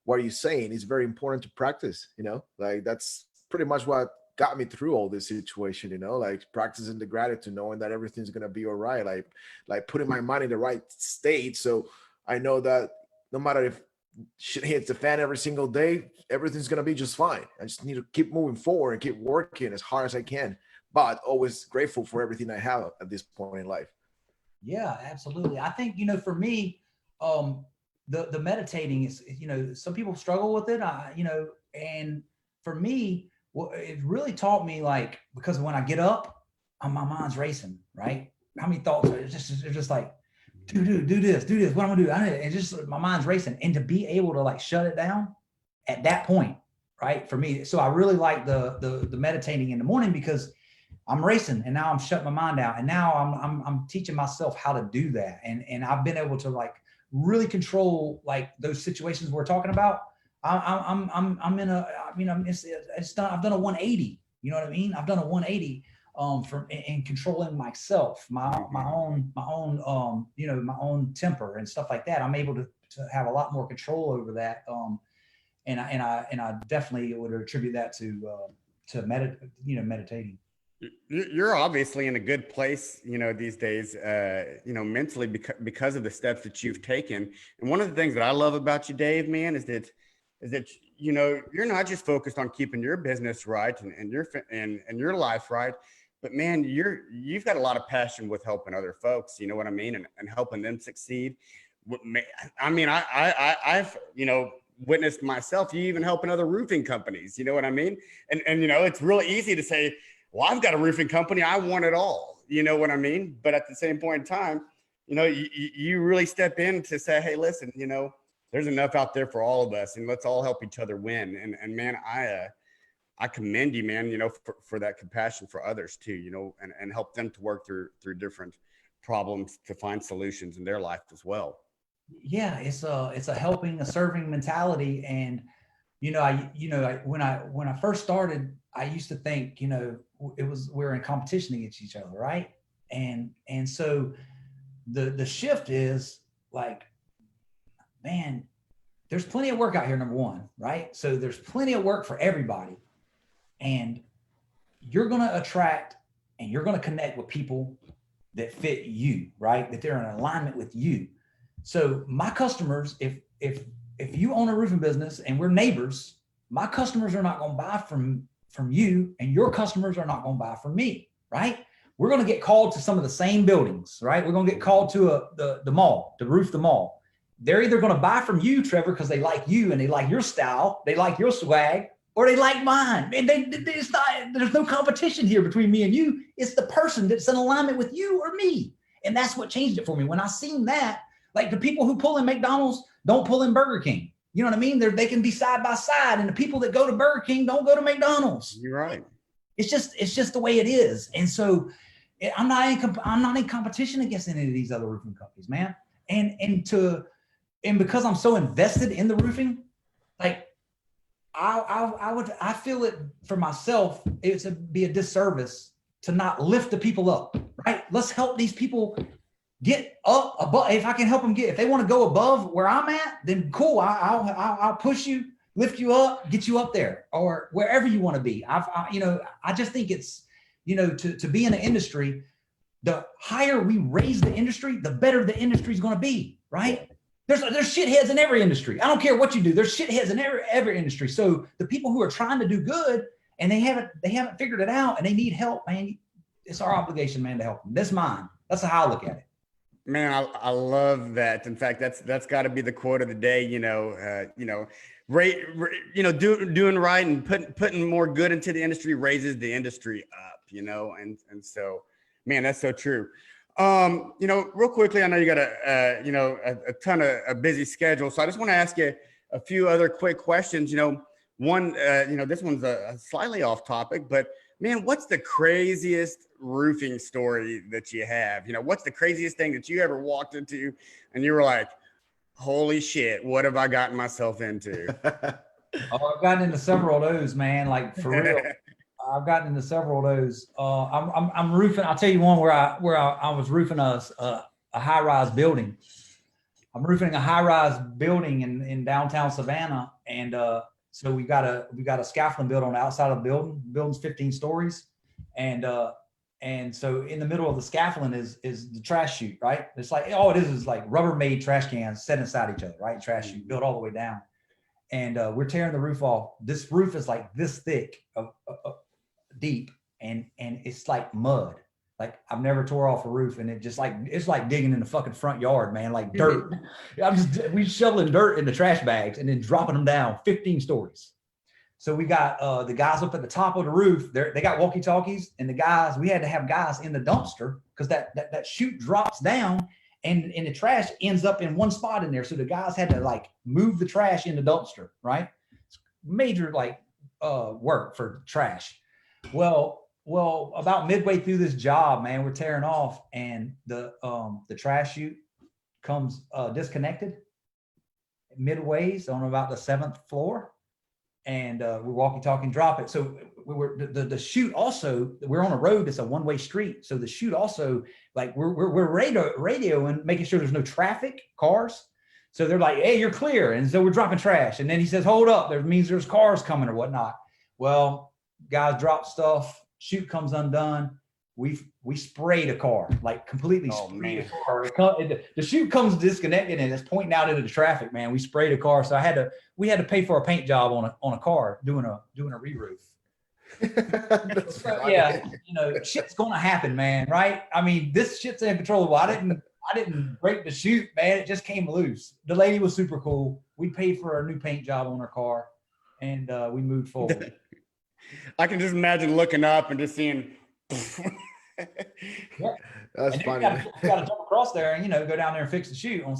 what you're saying is very important to practice, you know, like that's pretty much what got me through all this situation, you know, like practicing the gratitude, knowing that everything's going to be all right. Like putting my mind in the right state. So I know that no matter if shit hits the fan every single day, everything's going to be just fine. I just need to keep moving forward and keep working as hard as I can, but always grateful for everything I have at this point in life. Yeah, absolutely. I think, you know, for me, the meditating is, you know, some people struggle with it, you know, and for me, it really taught me, like, because when I get up, my mind's racing, right? How many thoughts are just like, do this, what I'm gonna do? And just my mind's racing, and to be able to like shut it down at that point, right? For me, so I really like the meditating in the morning, because I'm racing and now I'm shutting my mind down, and now I'm teaching myself how to do that, and I've been able to like really control like those situations we're talking about. I'm in a, I mean, I've done a 180. You know what I mean? I've done a 180 from in controlling myself, my own you know, my own temper and stuff like that. I'm able to have a lot more control over that. And I definitely would attribute that to meditating. You're obviously in a good place, you know, these days, you know, mentally because of the steps that you've taken. And one of the things that I love about you, Dave, man, is that, you know, you're not just focused on keeping your business right and your life right, but man, you've got a lot of passion with helping other folks, you know what I mean? And helping them succeed. I mean, I've, you know, witnessed myself, you even helping other roofing companies, you know what I mean? And, you know, it's really easy to say, well, I've got a roofing company, I want it all, you know what I mean? But at the same point in time, you know, you really step in to say, hey, listen, you know, there's enough out there for all of us, and let's all help each other win. And man, I commend you, man, you know, for that compassion for others too, you know, and help them to work through different problems to find solutions in their life as well. Yeah, it's a helping, a serving mentality. And, you know, when I first started, I used to think, you know, we're in competition against each other, right? And so the shift is like, man, there's plenty of work out here, number one, right? So there's plenty of work for everybody, and you're going to attract and you're going to connect with people that fit you, right? That they're in alignment with you. So my customers, if you own a roofing business and we're neighbors, my customers are not going to buy from you, and your customers are not going to buy from me, right? We're going to get called to some of the same buildings, right? We're going to get called to the mall, to roof the mall. they're either going to buy from you, Trevor, because they like you and they like your style, they like your swag, or they like mine. And it's not, there's no competition here between me and you. It's the person that's in alignment with you or me. And that's what changed it for me. When I seen that, like the people who pull in McDonald's don't pull in Burger King. You know what I mean? They can be side by side. And the people that go to Burger King don't go to McDonald's. You're right. It's just the way it is. And so I'm not in competition against any of these other roofing companies, man. And because I'm so invested in the roofing, like I feel it for myself. It would be a disservice to not lift the people up, right? Let's help these people get up above. If I can help them if they want to go above where I'm at, then cool. I'll push you, lift you up, get you up there, or wherever you want to be. I just think it's, to be in the industry, the higher we raise the industry, the better the industry is going to be, right? There's shitheads in every industry. I don't care what you do. There's shitheads in every industry. So the people who are trying to do good and they haven't figured it out and they need help, man, it's our obligation, man, to help them. That's mine. That's how I look at it. Man, I love that. In fact, that's got to be the quote of the day. Doing right and putting more good into the industry raises the industry up. And so, man, that's so true. Real quickly, I know you got a ton of a busy schedule, so I just want to ask you a few other quick questions. One, this one's a slightly off topic, but man, what's the craziest roofing story that you have? What's the craziest thing that you ever walked into and you were like, holy shit, what have I gotten myself into? I've gotten into several of those, man, like for real. I've gotten into several of those. I'm roofing. I'll tell you one where I was roofing a high-rise building. I'm roofing a high-rise building in downtown Savannah, and so we got a scaffolding build on the outside of the building. The building's 15 stories, and so in the middle of the scaffolding is the trash chute, right? It's like all it is like Rubbermaid trash cans set inside each other, right? Trash chute built all the way down, and we're tearing the roof off. This roof is like this thick, deep, and it's like mud. Like I've never tore off a roof, and it's like digging in the fucking front yard, man, like dirt. We shoveling dirt in the trash bags and then dropping them down 15 stories. So we got the guys up at the top of the roof. They got walkie-talkies, and we had to have guys in the dumpster because that chute drops down and the trash ends up in one spot in there. So the guys had to like move the trash in the dumpster, right? It's major work for trash. Well, about midway through this job, man, we're tearing off, and the trash chute comes disconnected midways on about the 7th floor, and we're walkie-talkie, drop it. So we were the chute also. We're on a road. It's a one-way street, so the chute also, like we're radioing, making sure there's no traffic, cars. So they're like, "Hey, you're clear," and so we're dropping trash, and then he says, "Hold up, that means there's cars coming or whatnot." Well, guys drop stuff. Chute comes undone. We sprayed a car, like completely sprayed a car. The chute comes disconnected and it's pointing out into the traffic, man. We sprayed a car, so we had to pay for a paint job on a car doing a re-roof. So, yeah, shit's gonna happen, man. Right? I mean, this shit's uncontrollable. I didn't break the chute, man. It just came loose. The lady was super cool. We paid for a new paint job on her car, and we moved forward. I can just imagine looking up and just seeing. Yeah. That's funny. You gotta jump across there and go down there and fix the chute on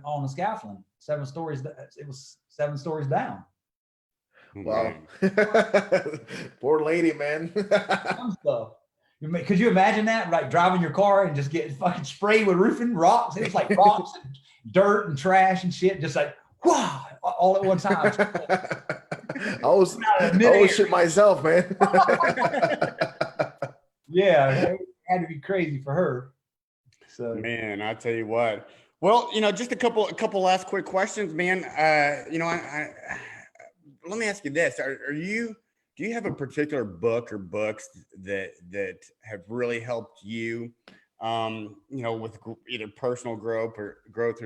on the scaffolding. 7 stories. It was 7 stories down. Wow. Poor lady, man. Stuff. Could you imagine that? Like driving your car and just getting fucking sprayed with roofing rocks. It was like rocks and dirt and trash and shit, just like wow, all at one time. I was shit myself, man. Yeah, it had to be crazy for her. So man, I tell you what. Well, just a couple last quick questions, man. Let me ask you this: do you have a particular book or books that have really helped you, with either personal growth or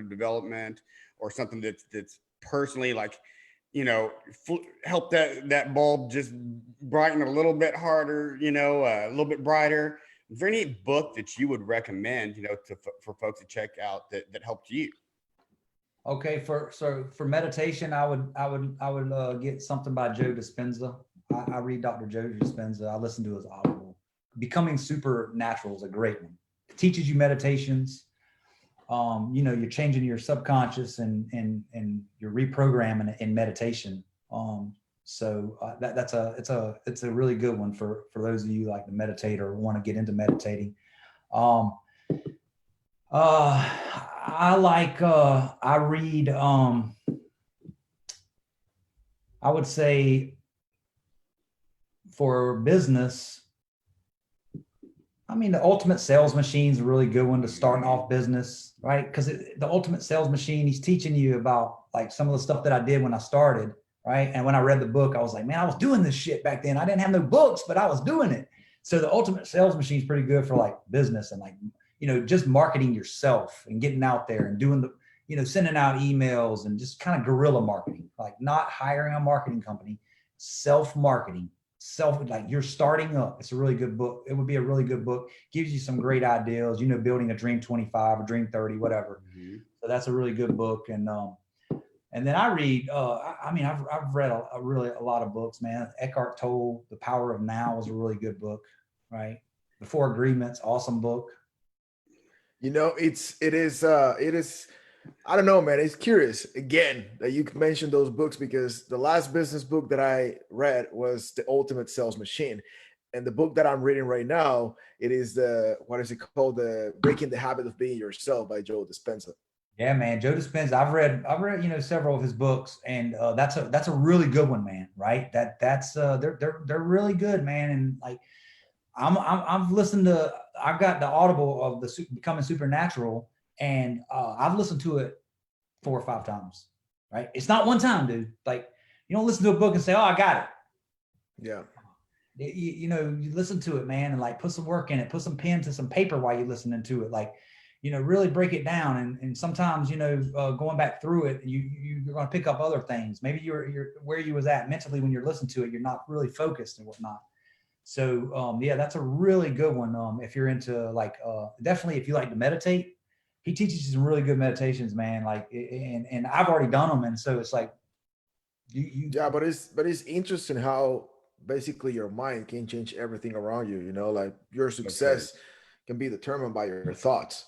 development, or something that's personally like, help that bulb just brighten a little bit harder, a little bit brighter? Is there any book that you would recommend, for folks to check out that helped you? Okay, for meditation, I would get something by Joe Dispenza. I read Dr. Joe Dispenza. I listen to his audible. Becoming Supernatural is a great one. It teaches you meditations. You know, you're changing your subconscious and you're reprogramming in meditation. It's a really good one for those of you like to meditate or want to get into meditating. I read, I would say for business, I mean, the Ultimate Sales Machine is a really good one to starting off business, right? Because the Ultimate Sales Machine, he's teaching you about like some of the stuff that I did when I started, right? And when I read the book, I was like, man, I was doing this shit back then. I didn't have no books, but I was doing it. So the Ultimate Sales Machine is pretty good for like business and like, you know, just marketing yourself and getting out there and doing the, you know, sending out emails and just kind of guerrilla marketing, like not hiring a marketing company, self-marketing. Like you're starting up. It's a really good book. It would be a really good book. Gives you some great ideas, you know, building a dream 25 or dream 30, whatever. So that's a really good book. And then I read, I mean, I've read a lot of books, man. Eckhart Tolle, The Power of Now is a really good book, right? The Four Agreements, awesome book. You know, it is, I don't know, man. It's curious again that you mentioned those books, because the last business book that I read was The Ultimate Sales Machine. And the book that I'm reading right now, it is what is it called? The Breaking the Habit of Being Yourself by Joe Dispenza. Yeah, man. Joe Dispenza. I've read, you know, several of his books, and that's a really good one, man. Right. They're really good, man. And like, I've listened to, I've got the audible of the Becoming Supernatural, and I've listened to it 4 or 5 times, right? It's not one time, dude. Like, you don't listen to a book and say, oh, I got it. Yeah. You know, you listen to it, man, and like put some work in it, put some pen to some paper while you're listening to it. Like, you know, really break it down. And sometimes, you know, going back through it, you're going to pick up other things. Maybe you're where you was at mentally when you're listening to it, you're not really focused and whatnot. So yeah, that's a really good one. If you're into like, definitely if you like to meditate, he teaches you some really good meditations, man. Like, and I've already done them. And so it's like, yeah, but it's interesting how basically your mind can change everything around you. You know, like your success can be determined by your thoughts.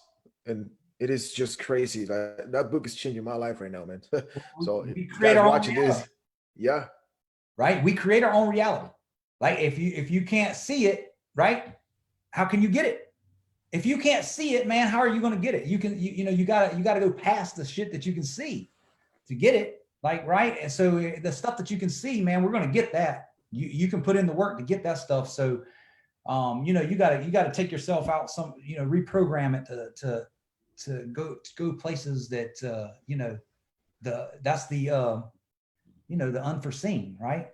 And it is just crazy. Like, that book is changing my life right now, man. So we create our own reality. Yeah. Right. We create our own reality. Like if you can't see it, right? How can you get it? If you can't see it, man, how are you going to get it? You gotta go past the shit that you can see to get it. Like, right. And so the stuff that you can see, man, we're going to get that. You can put in the work to get that stuff. So, you know, you gotta take yourself out some, you know, reprogram it to go places that, you know, that's the, you know, the unforeseen, right?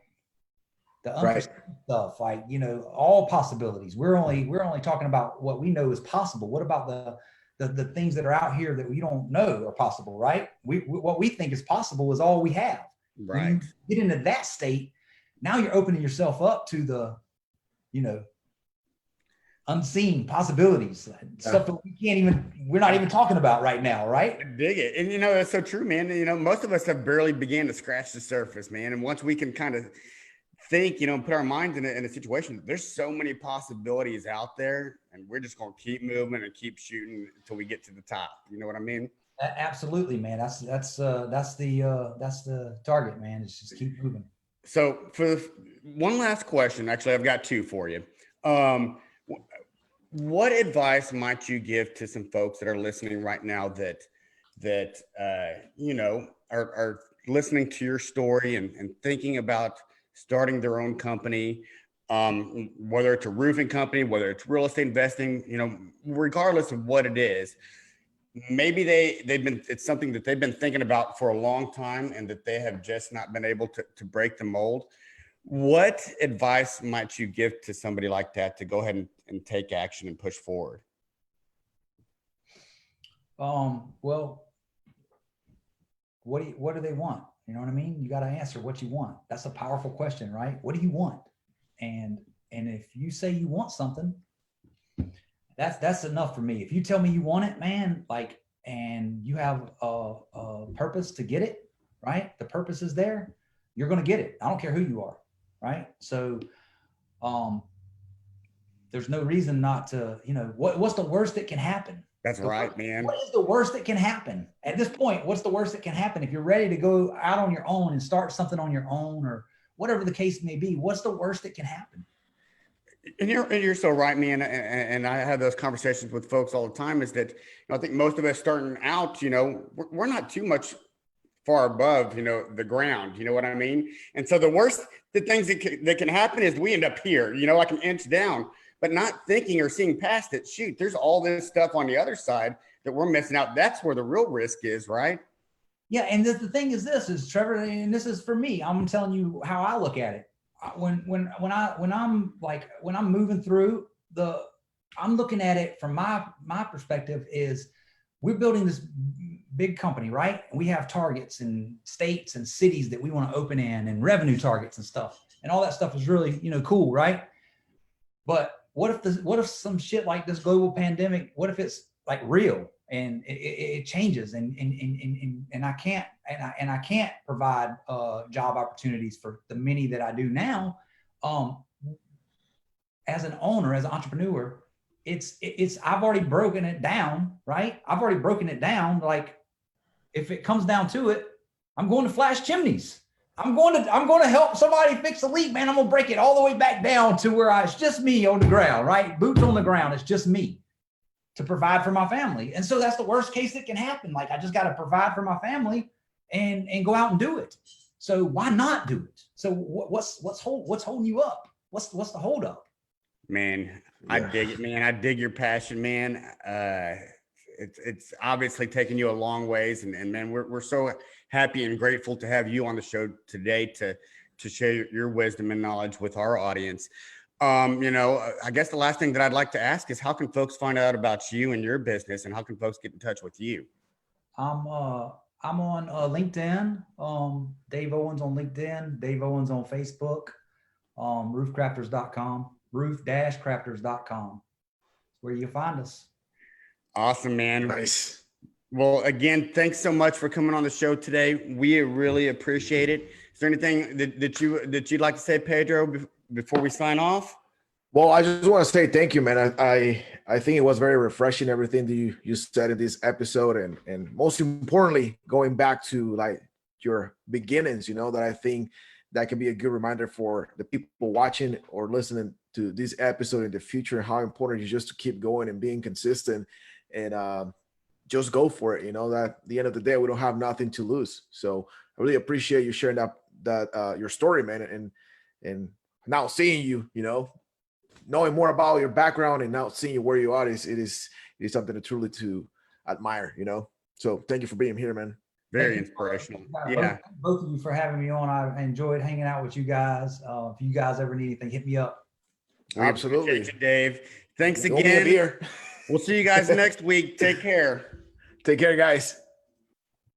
The unforeseen stuff, like, you know, all possibilities. We're only talking about what we know is possible. What about the things that are out here that we don't know are possible, right? What we think is possible is all we have. Right. When you get into that state, now you're opening yourself up to the, you know, unseen possibilities, stuff that we're not even talking about right now, right? I dig it. And you know, that's so true, man. You know, most of us have barely began to scratch the surface, man. And once we can kind of think, you know, put our minds in a situation, there's so many possibilities out there, and we're just going to keep moving and keep shooting until we get to the top. You know what I mean? Absolutely, man. That's the target, man. It's just keep moving. So for one last question, actually, I've got 2 for you. What advice might you give to some folks that are listening right now that you know, are listening to your story and thinking about starting their own company, whether it's a roofing company, whether it's real estate investing, you know, regardless of what it is, maybe it's something that they've been thinking about for a long time and that they have just not been able to break the mold. What advice might you give to somebody like that to go ahead and take action and push forward? Well, what do they want? You know what I mean? You got to answer what you want. That's a powerful question, right? What do you want? And if you say you want something, that's enough for me. If you tell me you want it, man, like, and you have a purpose to get it, right? The purpose is there, you're going to get it. I don't care who you are, right? So there's no reason not to, you know, what's the worst that can happen? That's right, man. What is the worst that can happen? At this point, what's the worst that can happen? If you're ready to go out on your own and start something on your own, or whatever the case may be, what's the worst that can happen? And you're so right, man. And I have those conversations with folks all the time, is that, you know, I think most of us starting out, you know, we're not too much far above, you know, the ground, you know what I mean? And so the things that can happen is we end up here, you know, like an inch down, but not thinking or seeing past it. Shoot, there's all this stuff on the other side that we're missing out. That's where the real risk is, right? Yeah. And the thing is, this is, Trevor, and this is for me, I'm telling you how I look at it. When I'm moving through I'm looking at it from my perspective is, we're building this big company, right? And we have targets and states and cities that we want to open in, and revenue targets and stuff. And all that stuff is really, you know, cool, right? But what if some shit like this global pandemic, what if it's like real and it changes and I can't provide job opportunities for the many that I do now. As an owner, as an entrepreneur, I've already broken it down, right? I've already broken it down. Like, if it comes down to it, I'm going to flash chimneys. I'm going to help somebody fix a leak, man. I'm going to break it all the way back down to where it's just me on the ground, right? Boots on the ground. It's just me to provide for my family. And so that's the worst case that can happen. Like, I just got to provide for my family and go out and do it. So why not do it? So what's holding you up? What's the hold up? Man, I dig it, man. I dig your passion, man. It's obviously taken you a long ways, and man, we're so happy and grateful to have you on the show today to share your wisdom and knowledge with our audience. You know, I guess the last thing that I'd like to ask is, how can folks find out about you and your business, and how can folks get in touch with you? I'm on LinkedIn, Dave Owens on LinkedIn, Dave Owens on Facebook, roofcrafters.com, roof-crafters.com. Where you find us. Awesome, man. Nice. Well, again, thanks so much for coming on the show today. We really appreciate it. Is there anything that you'd like to say, Pedro, before we sign off? Well, I just want to say thank you, man. I think it was very refreshing, everything that you said in this episode, and most importantly, going back to like your beginnings, you know, that I think that can be a good reminder for the people watching or listening to this episode in the future, how important it is just to keep going and being consistent and just go for it. You know, that at the end of the day, we don't have nothing to lose. So I really appreciate you sharing that your story, man, and now seeing you, you know, knowing more about your background and now seeing you where you are, it is something to truly to admire, you know. So thank you for being here, man. Very inspirational. Yeah. Both of you for having me on. I enjoyed hanging out with you guys. If you guys ever need anything, hit me up. Absolutely. You, Dave. Thanks Owe me a again. beer. We'll see you guys next week. Take care. Take care, guys.